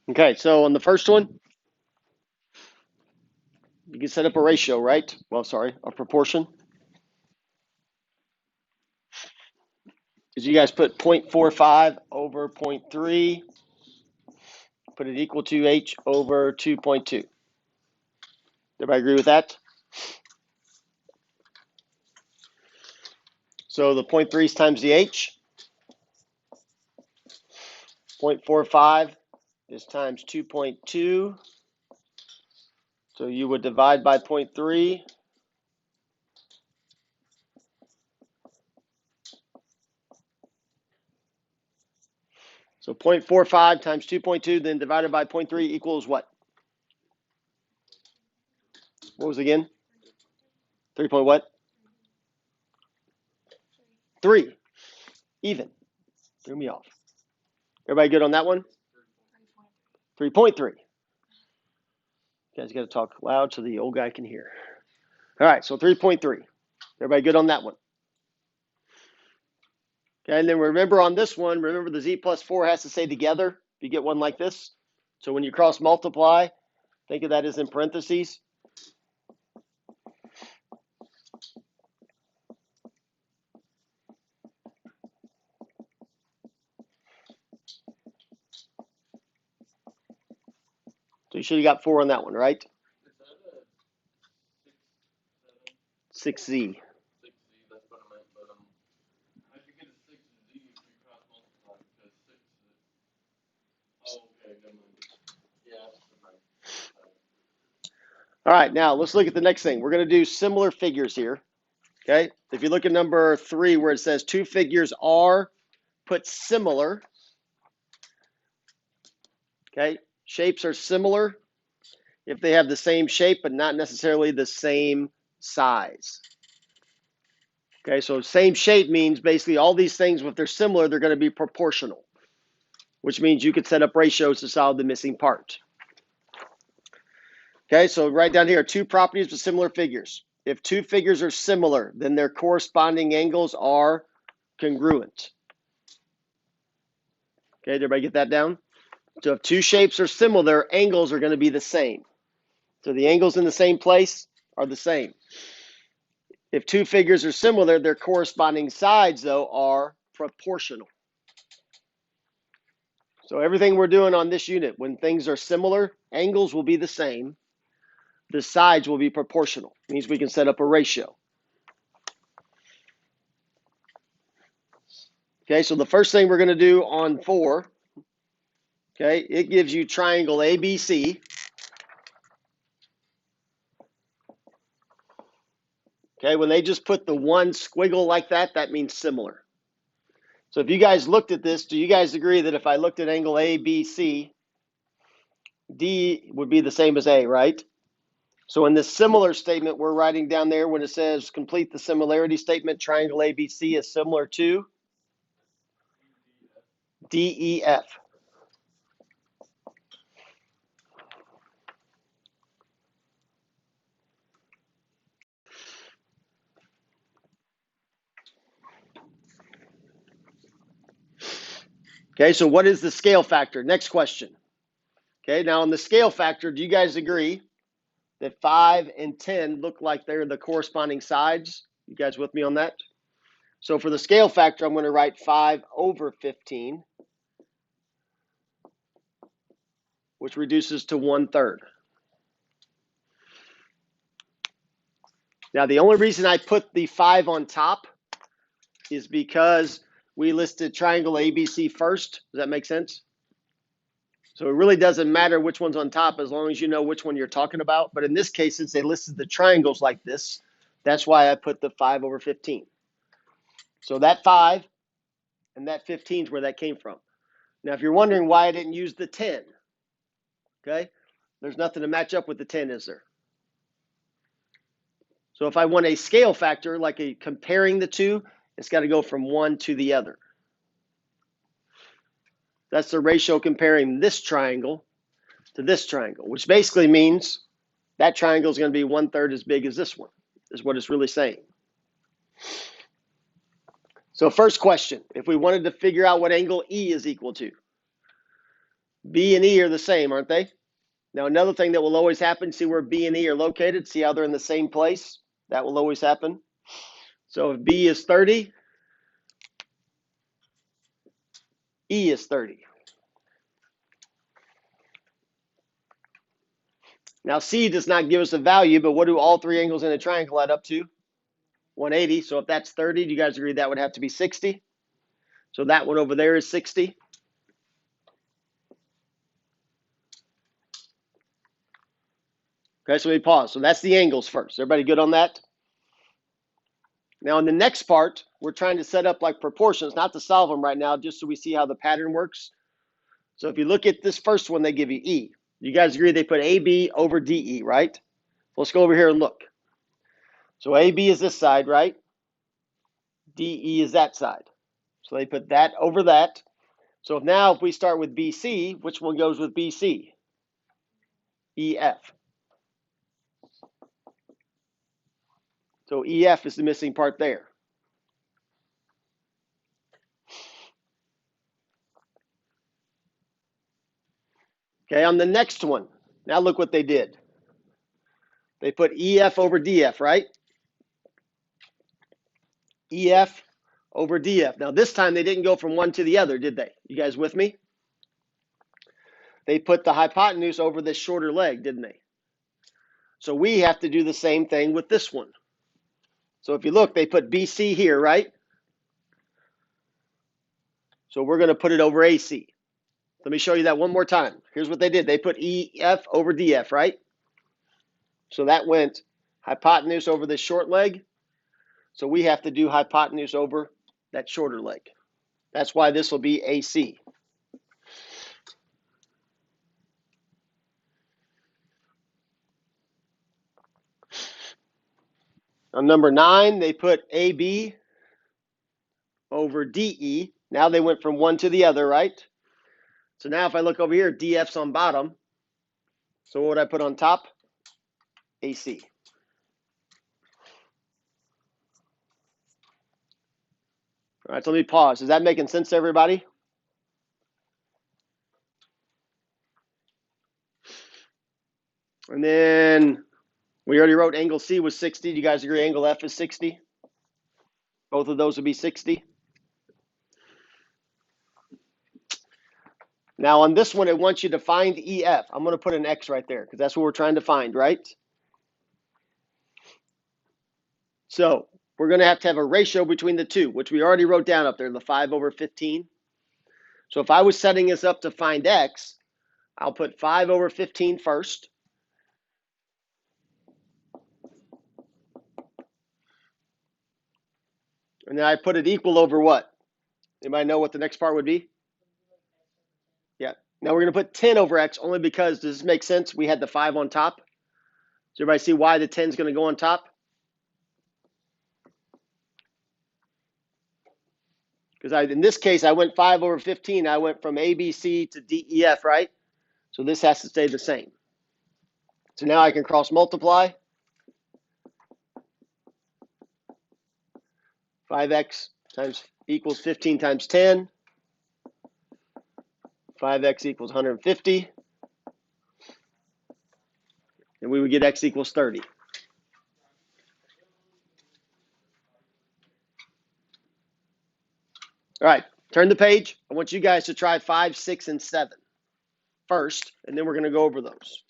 Okay, so on the first one, you can set up a ratio, right? Well, sorry, a proportion. Because you guys put 0.45 over 0.3, put it equal to h over 2.2. Everybody agree with that? So the 0.3 is times the h. 0.45 is times 2.2. So you would divide by 0.3. So 0.45 times 2.2, then divided by 0.3 equals what? What was it again? 3 point what? 3. Even. Threw me off. Everybody good on that one? 3.3. You guys got to talk loud so the old guy can hear. All right, so 3.3. Everybody good on that one? Okay, and then remember on this one, remember the z plus 4 has to stay together. If you get one like this. So when you cross multiply, think of that as in parentheses. So you should have got 4 on that one, right? 6z. All right, now let's look at the next thing. We're going to do similar figures here. Okay, if you look at number 3 where it says two figures are, put similar. Okay, shapes are similar if they have the same shape but not necessarily the same size. Okay, so same shape means basically all these things, if they're similar, they're going to be proportional, which means you could set up ratios to solve the missing part. Okay, so right down here, two properties with similar figures. If two figures are similar, then their corresponding angles are congruent. Okay, did everybody get that down? So if two shapes are similar, their angles are going to be the same. So the angles in the same place are the same. If two figures are similar, their corresponding sides, though, are proportional. So everything we're doing on this unit, when things are similar, angles will be the same. The sides will be proportional. It means we can set up a ratio. Okay, so the first thing we're going to do on 4, okay, it gives you triangle ABC. Okay, when they just put the one squiggle like that, that means similar. So if you guys looked at this, do you guys agree that if I looked at angle ABC, D would be the same as A, right? So in this similar statement, we're writing down there when it says complete the similarity statement, triangle ABC is similar to DEF. Okay, so what is the scale factor? Next question. Okay, now on the scale factor, do you guys agree that 5 and 10 look like they're the corresponding sides? You guys with me on that? So for the scale factor, I'm going to write 5 over 15, which reduces to 1/3. Now, the only reason I put the 5 on top is because we listed triangle ABC first. Does that make sense? So it really doesn't matter which one's on top as long as you know which one you're talking about. But in this case, since they listed the triangles like this, that's why I put the 5 over 15. So that 5 and that 15 is where that came from. Now, if you're wondering why I didn't use the 10, okay, there's nothing to match up with the 10, is there? So if I want a scale factor, like a comparing the two, it's got to go from one to the other. That's the ratio comparing this triangle to this triangle, which basically means that triangle is going to be 1/3 as big as this one, is what it's really saying. So first question, if we wanted to figure out what angle E is equal to, B and E are the same, aren't they? Now, another thing that will always happen, see where B and E are located? See how they're in the same place? That will always happen. So if B is 30, E is 30. Now, C does not give us a value, but what do all three angles in a triangle add up to? 180. So if that's 30, do you guys agree that would have to be 60? So that one over there is 60. Okay, so we pause. So that's the angles first. Everybody good on that? Now, in the next part, we're trying to set up like proportions, not to solve them right now, just so we see how the pattern works. So if you look at this first one, they give you E. You guys agree they put AB over DE, right? Let's go over here and look. So AB is this side, right? DE is that side. So they put that over that. So now if we start with BC, which one goes with BC? EF. So EF is the missing part there. Okay, on the next one, now look what they did. They put EF over DF, right? EF over DF. Now this time they didn't go from one to the other, did they? You guys with me? They put the hypotenuse over this shorter leg, didn't they? So we have to do the same thing with this one. So if you look, they put BC here, right? So we're going to put it over AC. Let me show you that one more time. Here's what they did. They put EF over DF, right? So that went hypotenuse over this short leg. So we have to do hypotenuse over that shorter leg. That's why this will be AC. On number 9, they put AB over DE. Now they went from one to the other, right? So now if I look over here, DF's on bottom. So what would I put on top? AC. All right, so let me pause. Is that making sense to everybody? And then we already wrote angle C was 60. Do you guys agree angle F is 60? Both of those would be 60. Now on this one, it wants you to find EF. I'm going to put an X right there because that's what we're trying to find, right? So we're going to have a ratio between the two, which we already wrote down up there, the 5 over 15. So if I was setting this up to find X, I'll put 5 over 15 first. And then I put it equal over what? Anybody know what the next part would be? Yeah. Now we're going to put 10 over X only because, does this make sense? We had the 5 on top. Does everybody see why the 10 is going to go on top? Because in this case, I went 5 over 15. I went from ABC to DEF, right? So this has to stay the same. So now I can cross multiply. 5x times equals 15 times 10. 5x equals 150. And we would get x equals 30. All right, turn the page. I want you guys to try 5, 6, and 7 first, and then we're going to go over those.